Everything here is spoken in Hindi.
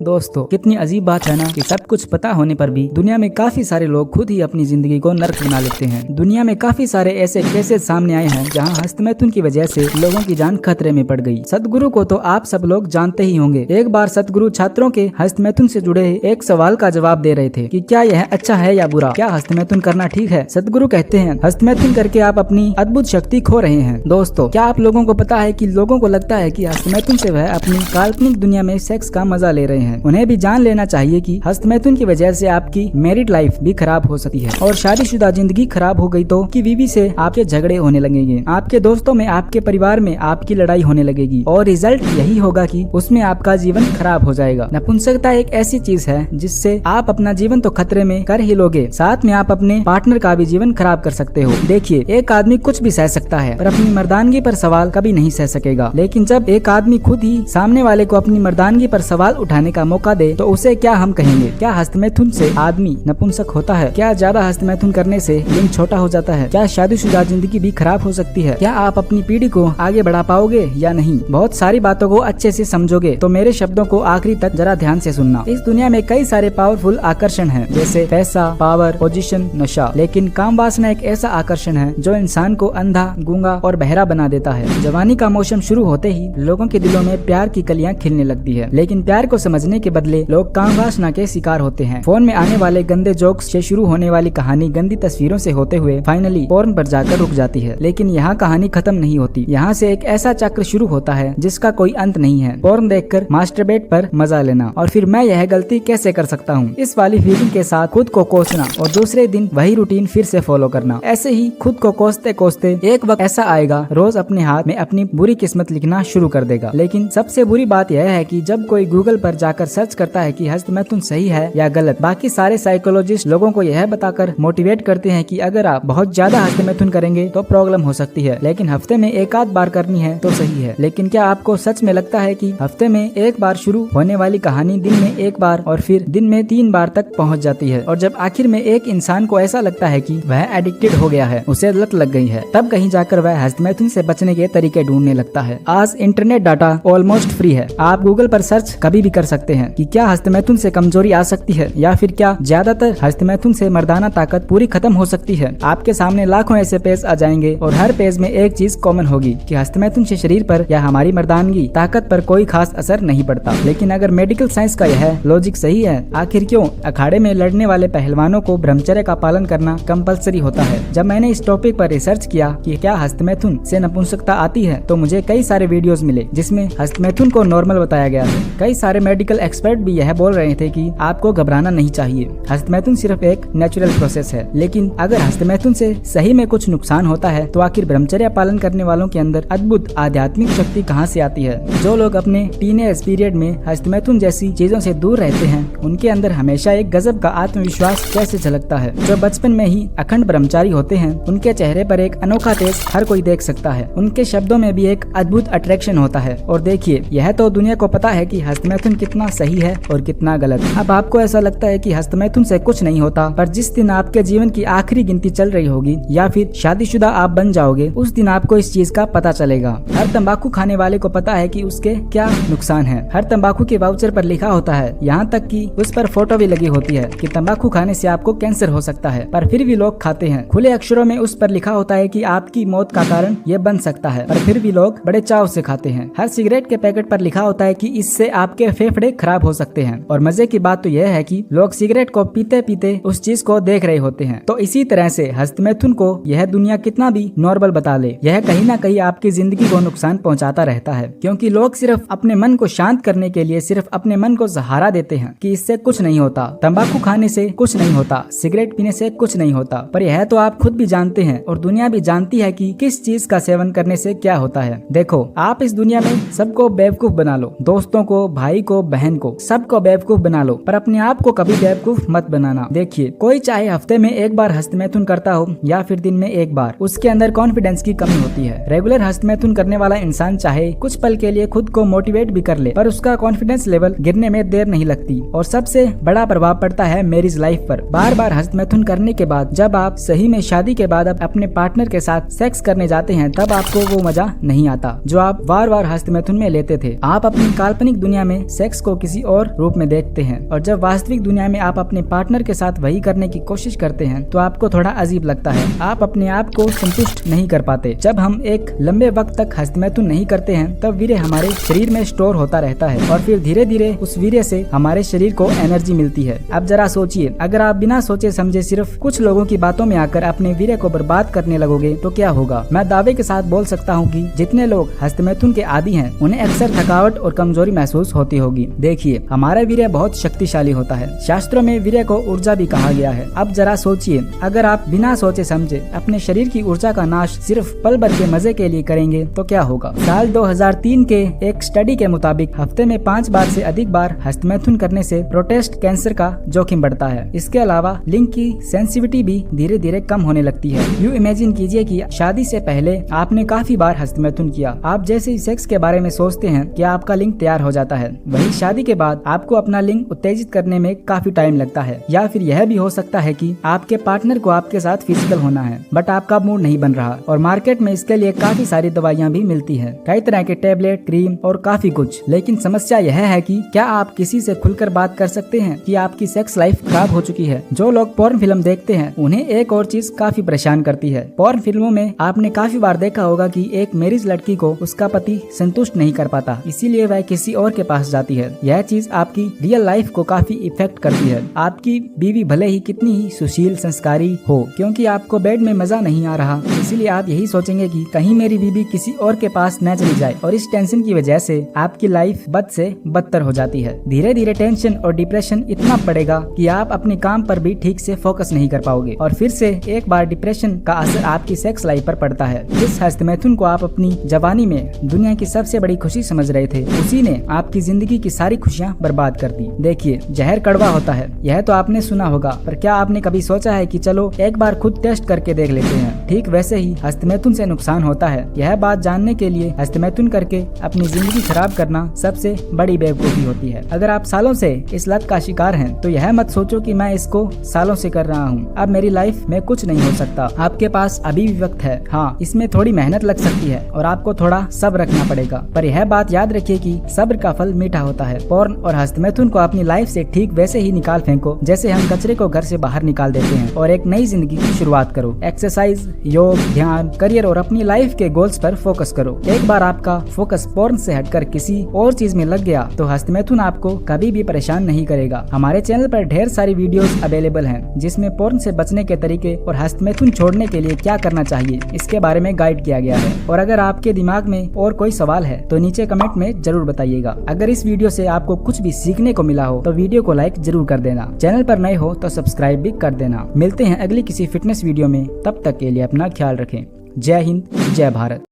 दोस्तों, कितनी अजीब बात है ना कि सब कुछ पता होने पर भी दुनिया में काफी सारे लोग खुद ही अपनी जिंदगी को नर्क बना लेते हैं। दुनिया में काफी सारे ऐसे केसेस सामने आए हैं जहां हस्तमैथुन की वजह से लोगों की जान खतरे में पड़ गई। सदगुरु को तो आप सब लोग जानते ही होंगे। एक बार सदगुरु छात्रों के हस्तमैथुन से जुड़े एक सवाल का जवाब दे रहे थे कि क्या यह अच्छा है या बुरा, क्या हस्तमैथुन करना ठीक है। सदगुरु कहते हैं, हस्तमैथुन करके आप अपनी अद्भुत शक्ति खो रहे हैं। दोस्तों, क्या आप लोगों को पता है कि लोगों को लगता है कि हस्तमैथुन से वह अपनी काल्पनिक दुनिया में सेक्स का मजा ले रहे हैं। उन्हें भी जान लेना चाहिए कि हस्तमैथुन की वजह से आपकी मैरिड लाइफ भी खराब हो सकती है और शादीशुदा जिंदगी खराब हो गई तो कि बीवी से आपके झगड़े होने लगेंगे, आपके दोस्तों में, आपके परिवार में आपकी लड़ाई होने लगेगी और रिजल्ट यही होगा कि उसमें आपका जीवन खराब हो जाएगा। नपुंसकता एक ऐसी चीज है जिससे आप अपना जीवन तो खतरे में कर ही लोगे, साथ में आप अपने पार्टनर का भी जीवन खराब कर सकते हो। देखिए, एक आदमी कुछ भी सह सकता है पर अपनी मर्दानगी पर सवाल कभी नहीं सह सकेगा, लेकिन जब एक आदमी खुद ही सामने वाले को अपनी मर्दानगी पर सवाल उठाने का मौका दे तो उसे क्या हम कहेंगे। क्या हस्तमैथुन से आदमी नपुंसक होता है? क्या ज्यादा हस्तमैथुन करने से लिंग छोटा हो जाता है? क्या शादीशुदा जिंदगी भी खराब हो सकती है? क्या आप अपनी पीढ़ी को आगे बढ़ा पाओगे या नहीं? बहुत सारी बातों को अच्छे से समझोगे तो मेरे शब्दों को आखिरी तक जरा ध्यान से सुनना। इस दुनिया में कई सारे पावरफुल आकर्षण हैं, जैसे पैसा, पावर, पोजीशन, नशा, लेकिन काम वासना एक ऐसा आकर्षण है जो इंसान को अंधा, गूंगा और बहरा बना देता है। जवानी का मौसम शुरू होते ही लोगों के दिलों में प्यार की कलियां खिलने लगती है, लेकिन प्यार को समझने के बदले लोग काम वासना के शिकार होते हैं। फोन में आने वाले गंदे जोक्स से शुरू होने वाली कहानी गंदी तस्वीरों से होते हुए फाइनली पोर्न पर जाकर रुक जाती है। लेकिन यहाँ कहानी खत्म नहीं होती। यहाँ से एक ऐसा चक्र शुरू होता है जिसका कोई अंत नहीं है। पोर्न देखकर मास्टरबेट पर मजा लेना और फिर मैं यह गलती कैसे कर सकता हूँ, इस वाली फीलिंग के साथ खुद को कोसना और दूसरे दिन वही रूटीन फिर से फॉलो करना। ऐसे ही खुद को कोसते कोसते एक वक्त ऐसा आएगा रोज अपने हाथ में अपनी बुरी किस्मत लिखना शुरू कर देगा। लेकिन सबसे बुरी बात यह है कि जब कोई गूगल पर जाकर सर्च करता है कि हस्तमैथुन सही है या गलत, बाकी सारे साइकोलॉजिस्ट लोगों को यह बताकर मोटिवेट करते हैं कि अगर आप बहुत ज्यादा हस्तमैथुन करेंगे तो प्रॉब्लम हो सकती है, लेकिन हफ्ते में एक आध बार करनी है तो सही है। लेकिन क्या आपको सच में लगता है कि हफ्ते में एक बार शुरू होने वाली कहानी दिन में एक बार और फिर दिन में 3 बार तक पहुंच जाती है, और जब आखिर में एक इंसान को ऐसा लगता है कि वह एडिक्टेड हो गया है, उसे लत लग गई है, तब कहीं जाकर वह हस्तमैथुन से बचने के तरीके ढूंढने लगता है। आज इंटरनेट डाटा ऑलमोस्ट फ्री है। आप गूगल पर सर्च कभी भी कर सकते हैं कि क्या हस्तमैथुन से कमजोरी आ सकती है या फिर क्या ज्यादातर हस्तमैथुन से मर्दाना ताकत पूरी खत्म हो सकती है। आपके सामने लाखों ऐसे पेज आ जाएंगे और हर पेज में एक चीज कॉमन होगी कि हस्तमैथुन से शरीर पर या हमारी मर्दानगी ताकत पर कोई खास असर नहीं पड़ता। लेकिन अगर मेडिकल साइंस का यह लॉजिक सही है, आखिर क्यों अखाड़े में लड़ने वाले पहलवानों को ब्रह्मचर्य का पालन करना कंपलसरी होता है? जब मैंने इस टॉपिक पर रिसर्च किया कि क्या हस्तमैथुन से नपुंसकता आती है तो मुझे कई सारे वीडियोस मिले जिसमें हस्तमैथुन को नॉर्मल बताया गया है। कई सारे मेडिकल एक्सपर्ट भी यह बोल रहे थे कि आपको घबराना नहीं चाहिए, हस्तमैथुन सिर्फ एक नेचुरल प्रोसेस है। लेकिन अगर हस्तमैथुन से सही में कुछ नुकसान होता है तो आखिर ब्रह्मचर्य पालन करने वालों के अंदर अद्भुत आध्यात्मिक शक्ति कहां से आती है? जो लोग अपने टीनेज पीरियड में हस्तमैथुन जैसी चीजों से दूर रहते हैं उनके अंदर हमेशा एक गजब का आत्मविश्वास कैसे झलकता है। जो बचपन में ही अखंड ब्रह्मचारी होते हैं उनके चेहरे पर एक अनोखा तेज हर कोई देख सकता है, उनके शब्दों में भी एक अद्भुत अट्रैक्शन होता है। और देखिए, यह तो दुनिया को पता है कि हस्तमैथुन कितना सही है और कितना गलत। अब आपको ऐसा लगता है कि हस्तमैथुन से कुछ नहीं होता, पर जिस दिन आपके जीवन की आखिरी गिनती चल रही होगी या फिर शादीशुदा आप बन जाओगे, उस दिन आपको इस चीज का पता चलेगा। हर तंबाकू खाने वाले को पता है कि उसके क्या नुकसान है। हर तंबाकू के वाउचर पर लिखा होता है, यहाँ तक कि उस पर फोटो भी लगी होती है कि तंबाकू खाने से आपको कैंसर हो सकता है, पर फिर भी लोग खाते हैं। खुले अक्षरों में उस पर लिखा होता है कि आपकी मौत का कारण ये बन सकता है, पर फिर भी लोग बड़े चाव से खाते हैं। हर सिगरेट के पैकेट पर लिखा होता है कि इससे आपके फेफड़े खराब हो सकते हैं, और मजे की बात तो यह है कि लोग सिगरेट को पीते पीते उस चीज को देख रहे होते हैं। तो इसी तरह से हस्तमैथुन को यह दुनिया कितना भी नॉर्मल बता ले, यह कहीं ना कहीं आपकी जिंदगी को नुकसान पहुंचाता रहता है, क्योंकि लोग सिर्फ अपने मन को शांत करने के लिए सिर्फ अपने मन को सहारा देते हैं कि इससे कुछ नहीं होता, तंबाकू खाने से कुछ नहीं होता, सिगरेट पीने से कुछ नहीं होता। पर यह तो आप खुद भी जानते हैं और दुनिया भी जानती है कि किस चीज का सेवन करने से क्या होता है। देखो, आप इस दुनिया में सबको बेवकूफ बना लो, दोस्तों को, भाई को, बहन को, सबको बेवकूफ बना लो, पर अपने आप को कभी बेवकूफ मत बनाना। देखिए, कोई चाहे हफ्ते में एक बार हस्तमैथुन करता हो या फिर दिन में एक बार, उसके अंदर कॉन्फिडेंस की कमी होती है। रेगुलर हस्तमैथुन करने वाला इंसान चाहे कुछ पल के लिए खुद को मोटिवेट भी कर ले, पर उसका कॉन्फिडेंस लेवल गिरने में देर नहीं लगती। और सबसे बड़ा प्रभाव पड़ता है मैरिज लाइफ पर। बार बार हस्तमैथुन करने के बाद जब आप सही में शादी के बाद अपने पार्टनर के साथ सेक्स करने जाते हैं, तब आपको वो मजा नहीं आता जो आप बार बार हस्तमैथुन में लेते थे। आप अपनी काल्पनिक दुनिया में सेक्स को किसी और रूप में देखते हैं, और जब वास्तविक दुनिया में आप अपने पार्टनर के साथ वही करने की कोशिश करते हैं तो आपको थोड़ा अजीब लगता है। आप अपने आप को संतुष्ट नहीं कर पाते। जब हम एक लंबे वक्त तक हस्तमैथुन नहीं करते हैं तब वीर्य हमारे शरीर में स्टोर होता रहता है और फिर धीरे धीरे उस वीर्य से हमारे शरीर को एनर्जी मिलती है। अब जरा सोचिए, अगर आप बिना सोचे समझे सिर्फ कुछ लोगों की बातों में आकर अपने वीर्य को बर्बाद करने लगोगे तो क्या होगा। मैं दावे के साथ बोल सकता हूँ कि जितने लोग हस्तमैथुन के आदी हैं उन्हें अक्सर थकावट और कमजोरी महसूस होती होगी। देखिए, हमारा वीर्य बहुत शक्तिशाली होता है। शास्त्रों में वीर्य को ऊर्जा भी कहा गया है। अब जरा सोचिए, अगर आप बिना सोचे समझे अपने शरीर की ऊर्जा का नाश सिर्फ पल भर के मजे के लिए करेंगे तो क्या होगा। साल 2003 के एक स्टडी के मुताबिक हफ्ते में 5 बार से अधिक बार हस्तमैथुन करने से प्रोस्टेट कैंसर का जोखिम बढ़ता है। इसके अलावा लिंग की सेंसिटिविटी भी धीरे धीरे कम होने लगती है। यूँ इमेजिन कीजिए कि शादी से पहले आपने काफी बार हस्तमैथुन किया। आप जैसे ही सेक्स के बारे में सोचते हैं कि आपका लिंग तैयार हो जाता है, वही शादी के बाद आपको अपना लिंग उत्तेजित करने में काफी टाइम लगता है। या फिर यह भी हो सकता है कि आपके पार्टनर को आपके साथ फिजिकल होना है बट आपका मूड नहीं बन रहा, और मार्केट में इसके लिए काफी सारी दवाइयाँ भी मिलती है, कई तरह के टेबलेट, क्रीम और काफी कुछ। लेकिन समस्या यह है कि क्या आप किसी से खुलकर बात कर सकते हैं कि आपकी सेक्स लाइफ खराब हो चुकी है। जो लोग पोर्न फिल्म देखते हैं उन्हें एक और चीज काफी परेशान करती है। पोर्न फिल्मों में आपने काफी बार देखा होगा कि एक मैरिज लड़की को उसका पति संतुष्ट नहीं कर पाता, इसीलिए वह किसी और के पास जाती है। यह चीज आपकी रियल लाइफ को काफी इफेक्ट करती है। आपकी बीवी भले ही कितनी ही सुशील संस्कारी हो, क्योंकि आपको बेड में मजा नहीं आ रहा, इसीलिए आप यही सोचेंगे कि कहीं मेरी बीवी किसी और के पास न चली जाए, और इस टेंशन की वजह से आपकी लाइफ बद से बदतर हो जाती है। धीरे धीरे टेंशन और डिप्रेशन इतना बढ़ेगा कि आप अपने काम पर भी ठीक से फोकस नहीं कर पाओगे, और फिर से एक बार डिप्रेशन का असर आपकी सेक्स लाइफ पर पड़ता है। जिस हस्तमैथुन को आप अपनी जवानी में दुनिया की सबसे बड़ी खुशी समझ रहे थे, उसी ने आपकी जिंदगी की सारी खुशियाँ बर्बाद कर दी। देखिए, जहर कड़वा होता है, यह तो आपने सुना होगा, पर क्या आपने कभी सोचा है कि चलो एक बार खुद टेस्ट करके देख लेते हैं। ठीक वैसे ही हस्तमैथुन से नुकसान होता है। यह बात जानने के लिए हस्तमैथुन करके अपनी जिंदगी खराब करना सबसे बड़ी बेवकूफी होती है। अगर आप सालों से इस लत का शिकार हैं, तो यह मत सोचो कि मैं इसको सालों से कर रहा हूँ, अब मेरी लाइफ में कुछ नहीं हो सकता। आपके पास अभी भी वक्त है। हाँ, इसमें थोड़ी मेहनत लग सकती है और आपको थोड़ा सब्र रखना पड़ेगा, पर यह बात याद रखिए कि सब्र का फल मीठा होता है। पोर्न और हस्तमैथुन को अपनी लाइफ से ठीक वैसे ही निकाल फेंको जैसे हम कचरे को घर से बाहर निकाल देते हैं, और एक नई जिंदगी की शुरुआत करो। एक्सरसाइज, योग, ध्यान, करियर और अपनी लाइफ के गोल्स पर फोकस करो। एक बार आपका फोकस पोर्न से हटकर किसी और चीज में लग गया तो हस्तमैथुन आपको कभी भी परेशान नहीं करेगा। हमारे चैनल पर ढेर सारी वीडियोस अवेलेबल हैं, जिसमें पोर्न से बचने के तरीके और हस्तमैथुन छोड़ने के लिए क्या करना चाहिए इसके बारे में गाइड किया गया है। और अगर आपके दिमाग में और कोई सवाल है तो नीचे कमेंट में जरूर बताइएगा। अगर इस वीडियो से आपको कुछ भी सीखने को मिला हो तो वीडियो को लाइक जरूर कर देना। चैनल पर नए हो तो सब्सक्राइब भी कर देना। मिलते हैं अगली किसी फिटनेस वीडियो में, तब तक के लिए अपना ख्याल रखें। जय हिंद, जय भारत।